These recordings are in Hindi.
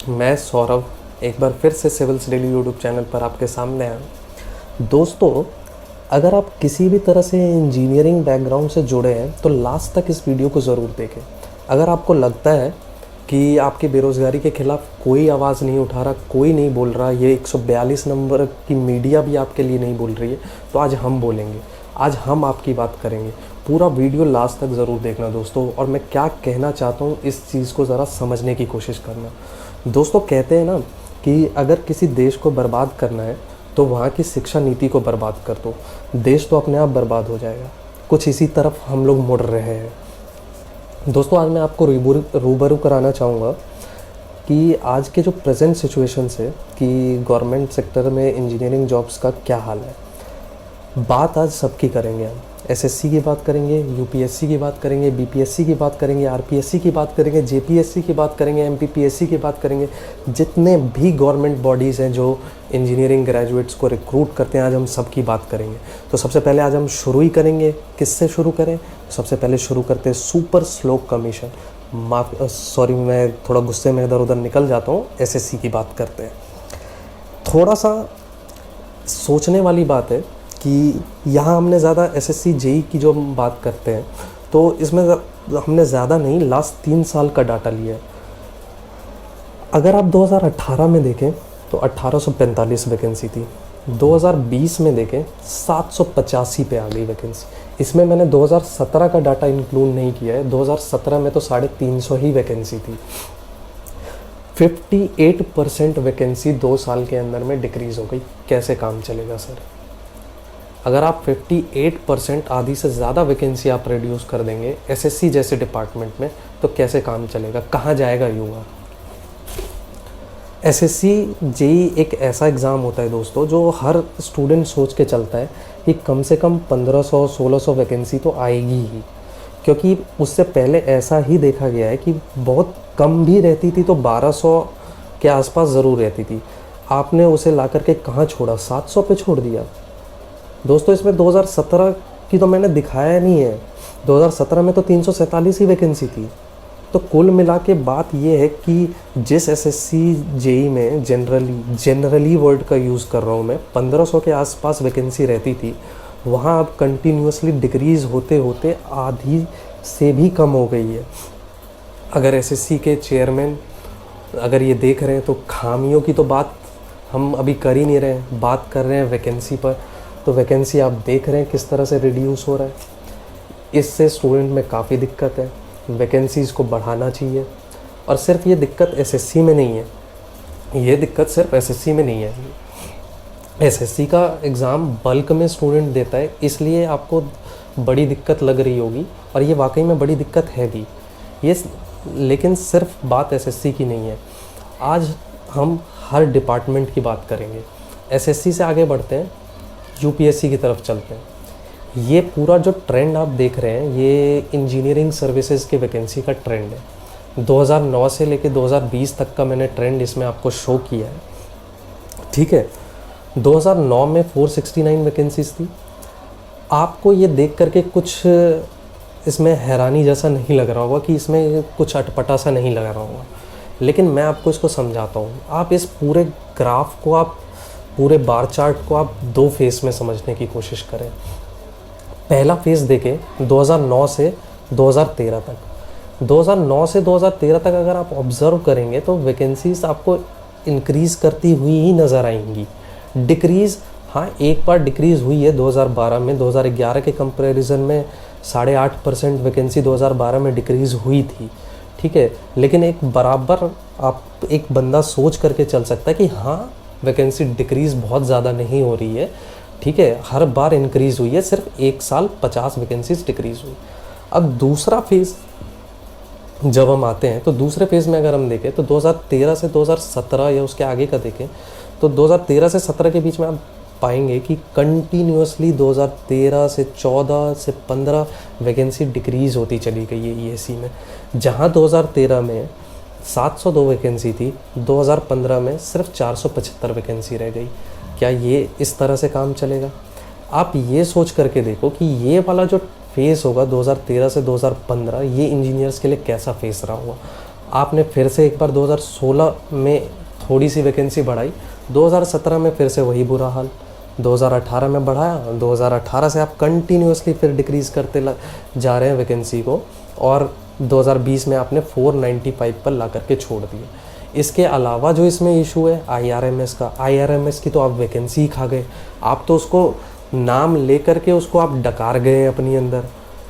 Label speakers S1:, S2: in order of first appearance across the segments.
S1: मैं सौरभ एक बार फिर से सिविल्स डेली यूट्यूब चैनल पर आपके सामने आया। दोस्तों, अगर आप किसी भी तरह से इंजीनियरिंग बैकग्राउंड से जुड़े हैं तो लास्ट तक इस वीडियो को ज़रूर देखें। अगर आपको लगता है कि आपकी बेरोज़गारी के ख़िलाफ़ कोई आवाज़ नहीं उठा रहा, कोई नहीं बोल रहा, ये 142 नंबर की मीडिया भी आपके लिए नहीं बोल रही है, तो आज हम बोलेंगे, आज हम आपकी बात करेंगे। पूरा वीडियो लास्ट तक ज़रूर देखना दोस्तों, और मैं क्या कहना चाहता हूँ इस चीज़ को ज़रा समझने की कोशिश करना। दोस्तों, कहते हैं ना कि अगर किसी देश को बर्बाद करना है तो वहाँ की शिक्षा नीति को बर्बाद कर दो, देश तो अपने आप बर्बाद हो जाएगा। कुछ इसी तरफ हम लोग मुड़ रहे हैं। दोस्तों, आज मैं आपको रूबरू कराना चाहूँगा कि आज के जो प्रेजेंट सिचुएशन है कि गवर्नमेंट सेक्टर में इंजीनियरिंग जॉब्स का क्या हाल है। बात आज सबकी करेंगे हम। एसएससी की बात करेंगे, यूपीएससी की बात करेंगे, बीपीएससी की बात करेंगे, आरपीएससी की बात करेंगे, जेपीएससी की बात करेंगे, एमपीपीएससी की बात करेंगे। जितने भी गवर्नमेंट बॉडीज़ हैं जो इंजीनियरिंग ग्रेजुएट्स को रिक्रूट करते हैं, आज हम सब की बात करेंगे। तो सबसे पहले आज हम शुरू ही करेंगे। किससे शुरू करें? सबसे पहले शुरू करते हैं सुपर स्लोक कमीशन। सॉरी, मैं थोड़ा गुस्से में इधर उधर निकल जाता हूँ। एसएससी की बात करते हैं। थोड़ा सा सोचने वाली बात है कि यहाँ हमने ज़्यादा एसएससी जेई की जो हम बात करते हैं तो इसमें हमने ज़्यादा नहीं, लास्ट 3 साल का डाटा लिया है। अगर आप 2018 में देखें तो 1845 वैकेंसी थी, 2020 में देखें 785 पे आ गई वैकेंसी। इसमें मैंने 2017 का डाटा इंक्लूड नहीं किया है। 2017 में तो 350 ही वैकेंसी थी। 58% वैकेंसी 2 साल के अंदर में डिक्रीज़ हो गई। कैसे काम चलेगा सर? अगर आप 58% आधी से ज़्यादा वैकेंसी आप रिड्यूस कर देंगे एसएससी जैसे डिपार्टमेंट में, तो कैसे काम चलेगा? कहाँ जाएगा युवा? एसएससी जेई एक ऐसा एग्ज़ाम होता है दोस्तों जो हर स्टूडेंट सोच के चलता है कि कम से कम 1500-1600 वैकेंसी तो आएगी ही, क्योंकि उससे पहले ऐसा ही देखा गया है कि बहुत कम भी रहती थी तो 1200 के आसपास ज़रूर रहती थी। आपने उसे ला करके कहाँ छोड़ा? 700 पे छोड़ दिया। दोस्तों, इसमें 2017 की तो मैंने दिखाया नहीं है। 2017 में तो 347 ही वैकेंसी थी। तो कुल मिला के बात ये है कि जिस एसएससी जेई में जनरली वर्ड का यूज़ कर रहा हूँ मैं, 1500 के आसपास वैकेंसी रहती थी, वहाँ अब कंटिन्यूसली डिक्रीज़ होते होते आधी से भी कम हो गई है। अगर एसएससी के चेयरमैन अगर ये देख रहे हैं तो खामियों की तो बात हम अभी कर ही नहीं रहे हैं, बात कर रहे हैं वैकेंसी पर। तो वैकेंसी आप देख रहे हैं किस तरह से रिड्यूस हो रहा है। इससे स्टूडेंट में काफ़ी दिक्कत है। वैकेंसीज़ को बढ़ाना चाहिए। और सिर्फ ये दिक्कत एसएससी में नहीं है, ये दिक्कत सिर्फ एसएससी में नहीं है। एसएससी का एग्ज़ाम बल्क में स्टूडेंट देता है, इसलिए आपको बड़ी दिक्कत लग रही होगी, और ये वाकई में बड़ी दिक्कत है भी ये। लेकिन सिर्फ बात एसएससी की नहीं है। आज हम हर डिपार्टमेंट की बात करेंगे। एसएससी से आगे बढ़ते हैं, यूपीएससी की तरफ चलते हैं। ये पूरा जो ट्रेंड आप देख रहे हैं ये इंजीनियरिंग सर्विसेज के वैकेंसी का ट्रेंड है। 2009 से लेकर 2020 तक का मैंने ट्रेंड इसमें आपको शो किया है, ठीक है। 2009 में 469 वैकेंसीज थी। आपको ये देख करके कुछ इसमें हैरानी जैसा नहीं लग रहा होगा कि इसमें कुछ अटपटा सा नहीं लग रहा होगा, लेकिन मैं आपको इसको समझाता हूँ। आप इस पूरे ग्राफ को, आप पूरे बार चार्ट को आप 2 फेज़ में समझने की कोशिश करें। पहला फेज़ देखें 2009 से 2013 तक। 2009 से 2013 तक अगर आप ऑब्ज़र्व करेंगे तो वैकेंसीज आपको इंक्रीज़ करती हुई ही नज़र आएंगी। डिक्रीज़, हाँ, एक बार डिक्रीज़ हुई है 2012 में। 2011 के कंपैरिजन में 8.5% वैकेंसी 2012 में डिक्रीज़ हुई थी, ठीक है। लेकिन एक बराबर आप एक बंदा सोच करके चल सकता है कि हाँ, वैकेंसी डिक्रीज़ बहुत ज़्यादा नहीं हो रही है, ठीक है, हर बार इंक्रीज़ हुई है। सिर्फ एक साल 50 वैकेंसीज डिक्रीज़ हुई। अब दूसरा फेज़ जब हम आते हैं तो दूसरे फेज़ में अगर हम देखें तो 2013 से 2017 या उसके आगे का देखें तो 2013 से 17 के बीच में आप पाएंगे कि कंटिन्यूसली 2013 से 14 से 15 वैकेंसी डिक्रीज़ होती चली गई है ईएससी में। जहां 2013 में 702 वैकेंसी थी, 2015 में सिर्फ 475 वैकेंसी रह गई। क्या ये इस तरह से काम चलेगा? आप ये सोच करके देखो कि ये वाला जो फेज़ होगा 2013 से 2015, ये इंजीनियर्स के लिए कैसा फेज़ रहा होगा। आपने फिर से एक बार 2016 में थोड़ी सी वैकेंसी बढ़ाई, 2017 में फिर से वही बुरा हाल, 2018 में बढ़ाया, 2018 से आप कंटिन्यूसली फिर डिक्रीज़ करते जा रहे हैं वैकेंसी को, और 2020 में आपने 495 पर ला करके छोड़ दिए। इसके अलावा जो इसमें इशू है आईआरएमएस का, आईआरएमएस की तो आप वैकेंसी ही खा गए। आप तो उसको नाम ले करके उसको आप डकार गए हैं अपनी अंदर।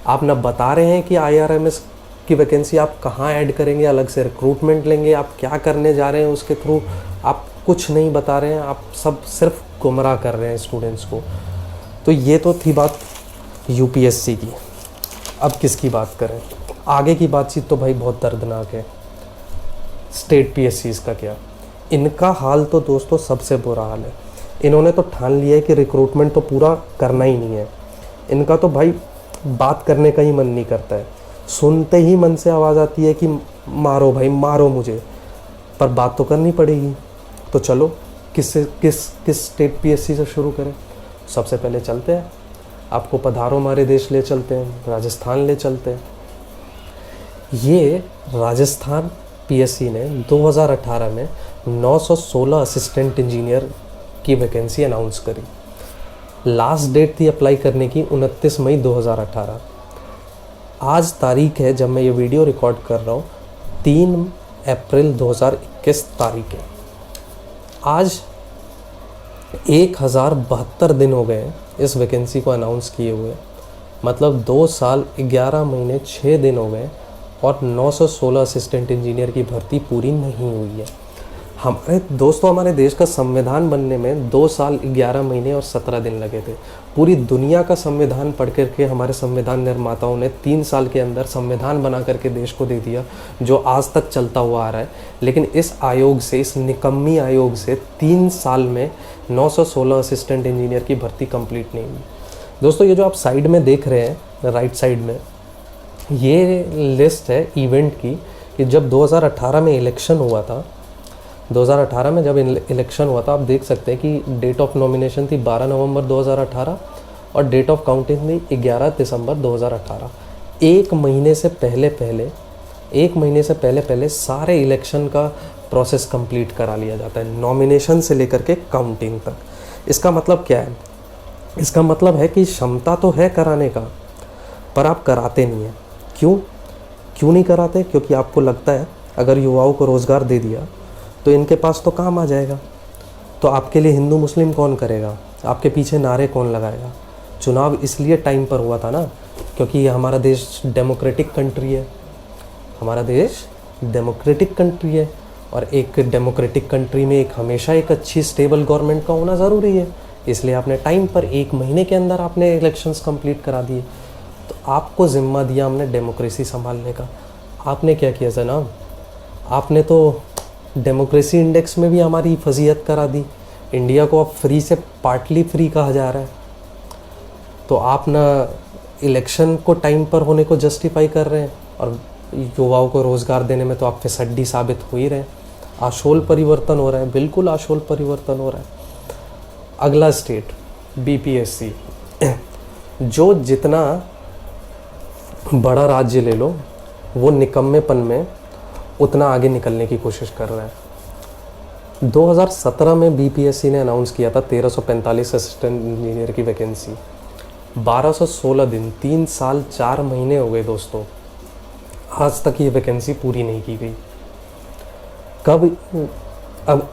S1: आप ना बता रहे हैं कि आईआरएमएस की वैकेंसी आप कहाँ ऐड करेंगे, अलग से रिक्रूटमेंट लेंगे, आप क्या करने जा रहे हैं उसके थ्रू, आप कुछ नहीं बता रहे हैं, आप सब सिर्फ गुमराह कर रहे हैं स्टूडेंट्स को। तो ये तो थी बात यूपीएससी की। अब किसकी बात करें? आगे की बातचीत तो भाई बहुत दर्दनाक है। स्टेट पीएससीज़ का क्या, इनका हाल तो दोस्तों सबसे बुरा हाल है। इन्होंने तो ठान लिया है कि रिक्रूटमेंट तो पूरा करना ही नहीं है। इनका तो भाई बात करने का ही मन नहीं करता है, सुनते ही मन से आवाज़ आती है कि मारो भाई मारो मुझे, पर बात तो करनी पड़ेगी। तो चलो किस स्टेट पीएससी से शुरू करें? सबसे पहले चलते हैं, आपको पधारो हमारे देश ले चलते हैं, राजस्थान ले चलते हैं। ये राजस्थान पीएससी ने 2018 में 916 असिस्टेंट इंजीनियर की वैकेंसी अनाउंस करी। लास्ट डेट थी अप्लाई करने की 29 मई 2018। आज तारीख है जब मैं ये वीडियो रिकॉर्ड कर रहा हूँ 3 अप्रैल 2021 तारीख है। आज 1072 दिन हो गए हैं इस वैकेंसी को अनाउंस किए हुए, मतलब 2 साल 11 महीने 6 दिन हो गए और 916 असिस्टेंट इंजीनियर की भर्ती पूरी नहीं हुई है। हमारे दोस्तों, हमारे देश का संविधान बनने में 2 साल 11 महीने और 17 दिन लगे थे। पूरी दुनिया का संविधान पढ़ करके हमारे संविधान निर्माताओं ने 3 साल के अंदर संविधान बना करके देश को दे दिया, जो आज तक चलता हुआ आ रहा है। लेकिन इस आयोग से, इस निकम्मी आयोग से 3 साल में 916 असिस्टेंट इंजीनियर की भर्ती कंप्लीट नहीं हुई। दोस्तों, ये जो आप साइड में देख रहे हैं, राइट साइड में, ये लिस्ट है इवेंट की कि जब 2018 में इलेक्शन हुआ था। 2018 में जब इलेक्शन हुआ था, आप देख सकते हैं कि डेट ऑफ नॉमिनेशन थी 12 नवंबर 2018 और डेट ऑफ काउंटिंग थी 11 दिसंबर 2018। एक महीने से पहले सारे इलेक्शन का प्रोसेस कंप्लीट करा लिया जाता है, नॉमिनेशन से लेकर के काउंटिंग तक। इसका मतलब क्या है? इसका मतलब है कि क्षमता तो है कराने का, पर आप कराते नहीं हैं। क्यों नहीं कराते? क्योंकि आपको लगता है अगर युवाओं को रोज़गार दे दिया तो इनके पास तो काम आ जाएगा, तो आपके लिए हिंदू मुस्लिम कौन करेगा, आपके पीछे नारे कौन लगाएगा। चुनाव इसलिए टाइम पर हुआ था ना, क्योंकि हमारा देश डेमोक्रेटिक कंट्री है। हमारा देश डेमोक्रेटिक कंट्री है, और एक डेमोक्रेटिक कंट्री में हमेशा एक अच्छी स्टेबल गवर्नमेंट का होना ज़रूरी है। इसलिए आपने टाइम पर 1 महीने के अंदर आपने इलेक्शंस कंप्लीट करा दिए। तो आपको ज़िम्मा दिया हमने डेमोक्रेसी संभालने का। आपने क्या किया जनाब? आपने तो डेमोक्रेसी इंडेक्स में भी हमारी फजीहत करा दी। इंडिया को अब फ्री से पार्टली फ्री कहा जा रहा है। तो आप ना इलेक्शन को टाइम पर होने को जस्टिफाई कर रहे हैं, और युवाओं को रोज़गार देने में तो आप फिसड्डी साबित हो ही रहे हैं। आशोल परिवर्तन हो रहा है, बिल्कुल आशोल परिवर्तन हो रहा है। अगला स्टेट बीपीएससी, जो जितना बड़ा राज्य ले लो वो निकम्मेपन में उतना आगे निकलने की कोशिश कर रहा है। 2017 में बीपीएससी ने अनाउंस किया था 1345 असिस्टेंट इंजीनियर की वैकेंसी। 1216 दिन, 3 साल 4 महीने हो गए दोस्तों, आज तक ये वैकेंसी पूरी नहीं की गई। अब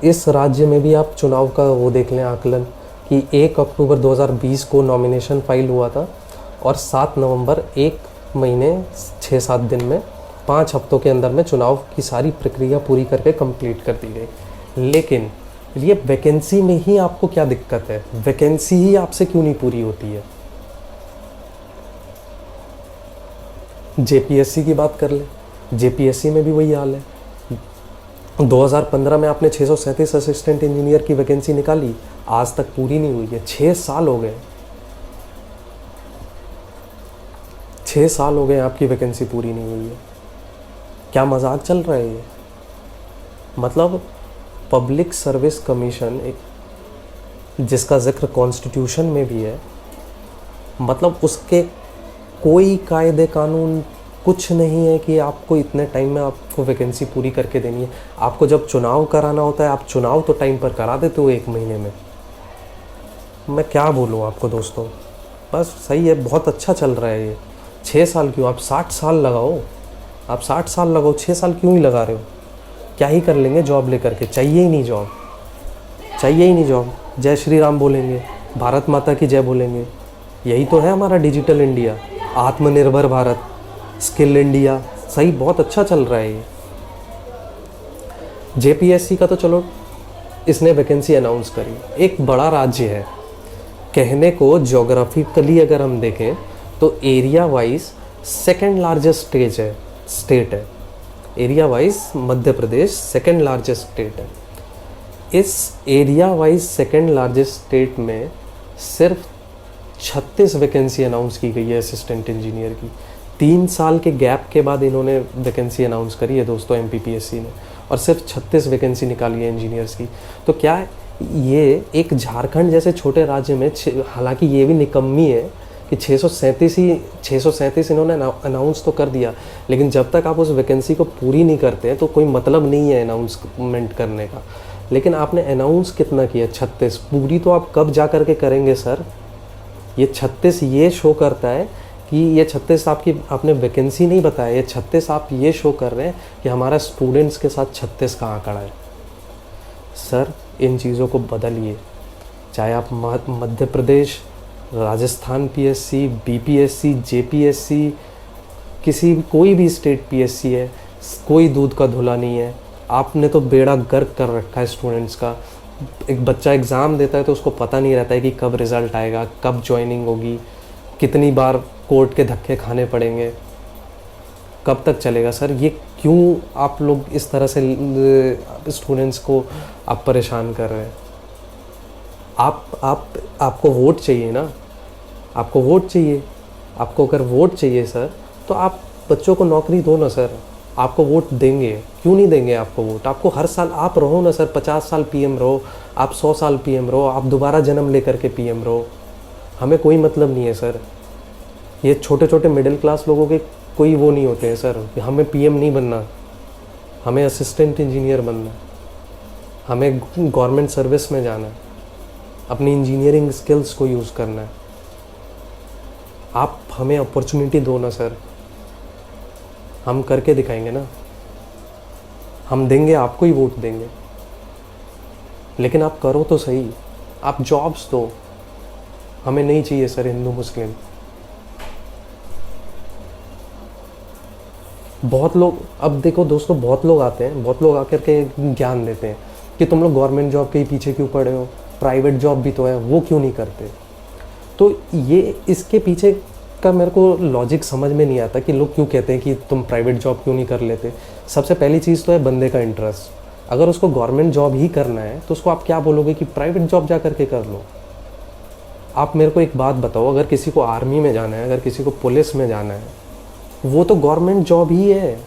S1: इस राज्य में भी आप चुनाव का वो देख लें आकलन कि 1 अक्टूबर 2020 को नॉमिनेशन फाइल हुआ था और 7 नवंबर 1 महीने 6-7 दिन में 5 हफ्तों के अंदर में चुनाव की सारी प्रक्रिया पूरी करके कंप्लीट कर दी गई। लेकिन ये वैकेंसी में ही आपको क्या दिक्कत है? वैकेंसी ही आपसे क्यों नहीं पूरी होती है? जेपीएससी की बात कर ले, जेपीएससी में भी वही हाल है। 2015 में आपने 637 असिस्टेंट इंजीनियर की वैकेंसी निकाली, आज तक पूरी नहीं हुई है। 6 साल हो गए, 6 साल हो गए आपकी वैकेंसी पूरी नहीं हुई है। क्या मजाक चल रहा है ये? मतलब पब्लिक सर्विस कमीशन, जिसका जिक्र कॉन्स्टिट्यूशन में भी है, मतलब उसके कोई कायदे कानून कुछ नहीं है कि आपको इतने टाइम में आपको वैकेंसी पूरी करके देनी है। आपको जब चुनाव कराना होता है, आप चुनाव तो टाइम पर करा देते हो 1 महीने में। मैं क्या बोलूँ आपको दोस्तों, बस सही है, बहुत अच्छा चल रहा है ये। 6 साल क्यों, आप 60 साल लगाओ, आप 60 साल लगाओ, 6 साल क्यों ही लगा रहे हो? क्या ही कर लेंगे जॉब लेकर के? चाहिए ही नहीं जॉब, चाहिए ही नहीं जॉब। जय श्री राम बोलेंगे, भारत माता की जय बोलेंगे। यही तो है हमारा डिजिटल इंडिया, आत्मनिर्भर भारत, स्किल इंडिया। सही, बहुत अच्छा चल रहा है ये। जेपीएससी का तो चलो इसने वैकेंसी अनाउंस करी, एक बड़ा राज्य है कहने को। ज्योग्राफिकली अगर हम देखें तो area wise second largest state है। Area wise Madhya Pradesh second largest state है। इस area wise second largest state में सिर्फ 36 वैकेंसी अनाउंस की गई है असिस्टेंट इंजीनियर की। 3 साल के गैप के बाद इन्होंने वैकेंसी अनाउंस करी है दोस्तों एमपीपीएससी ने, और सिर्फ 36 वैकेंसी निकाली है इंजीनियर्स की। तो क्या ये एक झारखंड जैसे छोटे राज्य में, हालांकि ये भी निकम्मी है कि 637 इन्होंने अनाउंस तो कर दिया, लेकिन जब तक आप उस वैकेंसी को पूरी नहीं करते हैं तो कोई मतलब नहीं है अनाउंसमेंट करने का। लेकिन आपने अनाउंस कितना किया? 36। पूरी तो आप कब जा कर के करेंगे सर? ये 36 ये शो करता है कि ये 36 आपने वैकेंसी नहीं बताया, ये 36 आप ये शो कर रहे हैं कि हमारा स्टूडेंट्स के साथ 36 का आंकड़ा है। सर इन चीज़ों को बदलिए, चाहे आप Madhya Pradesh, Rajasthan PSC, BPSC, JPSC, कोई भी स्टेट पीएससी है, कोई दूध का धुला नहीं है। आपने तो बेड़ा गर्क कर रखा है स्टूडेंट्स का। एक बच्चा एग्ज़ाम देता है तो उसको पता नहीं रहता है कि कब रिज़ल्ट आएगा, कब ज्वाइनिंग होगी, कितनी बार कोर्ट के धक्के खाने पड़ेंगे, कब तक चलेगा। सर ये क्यों आप लोग इस तरह से स्टूडेंट्स को आप परेशान कर रहे हैं? आपको वोट चाहिए ना, आपको वोट चाहिए। आपको अगर वोट चाहिए सर तो आप बच्चों को नौकरी दो ना सर। आपको वोट देंगे, क्यों नहीं देंगे आपको वोट? आपको हर साल आप रहो ना सर, 50 साल पीएम रहो, आप 100 साल पीएम रहो, आप दोबारा जन्म लेकर के पीएम रहो, हमें कोई मतलब नहीं है सर। ये छोटे छोटे मिडिल क्लास लोगों के कोई वो नहीं होते हैं सर। हमें पीएम नहीं बनना, हमें असिस्टेंट इंजीनियर बनना है, हमें गवर्नमेंट सर्विस में जाना है, अपनी इंजीनियरिंग स्किल्स को यूज़ करना है। आप हमें अपॉर्चुनिटी दो ना सर, हम करके दिखाएंगे ना। हम देंगे, आपको ही वोट देंगे, लेकिन आप करो तो सही, आप जॉब्स दो। हमें नहीं चाहिए सर हिंदू मुस्लिम। बहुत लोग, अब देखो दोस्तों, बहुत लोग आते हैं, बहुत लोग आकर के ज्ञान देते हैं कि तुम लोग गवर्नमेंट जॉब के ही पीछे क्यों पड़े हो, प्राइवेट जॉब भी तो है, वो क्यों नहीं करते। तो ये इसके पीछे का मेरे को लॉजिक समझ में नहीं आता कि लोग क्यों कहते हैं कि तुम प्राइवेट जॉब क्यों नहीं कर लेते। सबसे पहली चीज़ तो है बंदे का इंटरेस्ट। अगर उसको गवर्नमेंट जॉब ही करना है तो उसको आप क्या बोलोगे कि प्राइवेट जॉब जा करके कर लो। आप मेरे को एक बात बताओ, अगर किसी को आर्मी में जाना है, अगर किसी को पुलिस में जाना है, वो तो गवर्नमेंट जॉब ही है।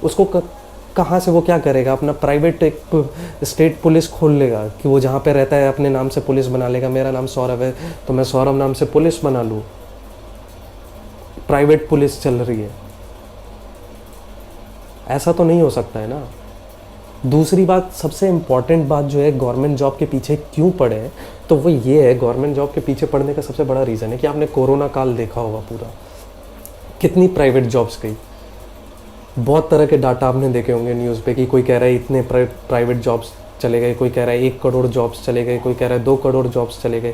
S1: उसको कहाँ से वो क्या करेगा? अपना प्राइवेट एक स्टेट पुलिस खोल लेगा कि वो जहाँ पे रहता है अपने नाम से पुलिस बना लेगा। मेरा नाम सौरभ है तो मैं सौरभ नाम से पुलिस बना लूँ, प्राइवेट पुलिस चल रही है। ऐसा तो नहीं हो सकता है ना। दूसरी बात, सबसे इम्पॉर्टेंट बात जो है गवर्नमेंट जॉब के पीछे क्यों पड़े हैं, तो वो ये है, गवर्नमेंट जॉब के पीछे पड़ने का सबसे बड़ा रीज़न है कि आपने कोरोना काल देखा होगा पूरा, कितनी प्राइवेट जॉब्स गई। बहुत तरह के डाटा आपने देखे होंगे न्यूज़ पे कि कोई कह रहा है इतने प्राइवेट जॉब्स चले गए, कोई कह रहा है 1 करोड़ जॉब्स चले गए, कोई कह रहा है 2 करोड़ जॉब्स चले गए।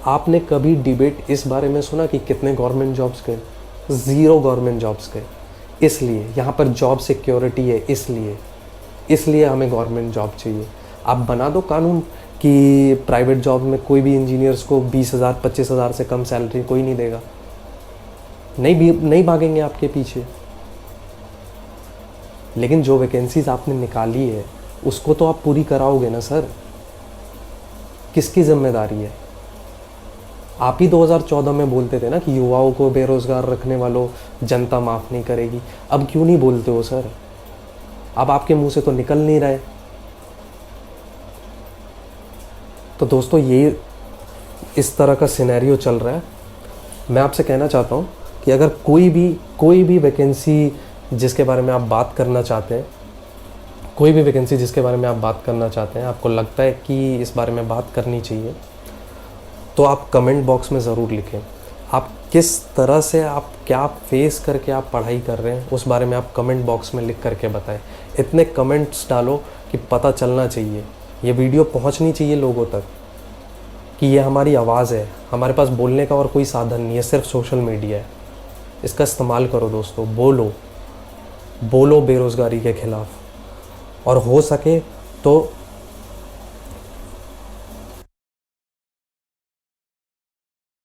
S1: आपने कभी डिबेट इस बारे में सुना कि कितने गवर्नमेंट जॉब्स गए? 0 गवर्नमेंट जॉब्स गए। इसलिए यहाँ पर जॉब सिक्योरिटी है, इसलिए हमें गवर्नमेंट जॉब चाहिए। आप बना दो कानून कि प्राइवेट जॉब में कोई भी इंजीनियर्स को 20,000 25,000 से कम सैलरी कोई नहीं देगा, नहीं भागेंगे आपके पीछे। लेकिन जो वैकेंसीज आपने निकाली है उसको तो आप पूरी कराओगे ना सर। किसकी जिम्मेदारी है? आप ही 2014 में बोलते थे ना कि युवाओं को बेरोजगार रखने वालों जनता माफ़ नहीं करेगी। अब क्यों नहीं बोलते हो सर? अब आपके मुंह से तो निकल नहीं रहा है। तो दोस्तों ये इस तरह का सिनेरियो चल रहा है। मैं आपसे कहना चाहता हूँ कि अगर कोई भी वैकेंसी जिसके बारे में आप बात करना चाहते हैं, कोई भी वैकेंसी जिसके बारे में आप बात करना चाहते हैं, आपको लगता है कि इस बारे में बात करनी चाहिए, तो आप कमेंट बॉक्स में ज़रूर लिखें। आप किस तरह से, आप क्या फेस करके आप पढ़ाई कर रहे हैं, उस बारे में आप कमेंट बॉक्स में लिख करके बताएं। इतने कमेंट्स डालो कि पता चलना चाहिए, ये वीडियो पहुंचनी चाहिए लोगों तक कि ये हमारी आवाज़ है, हमारे पास बोलने का और कोई साधन नहीं है, सिर्फ सोशल मीडिया है। इसका इस्तेमाल करो दोस्तों, बोलो बेरोज़गारी के ख़िलाफ़, और हो सके तो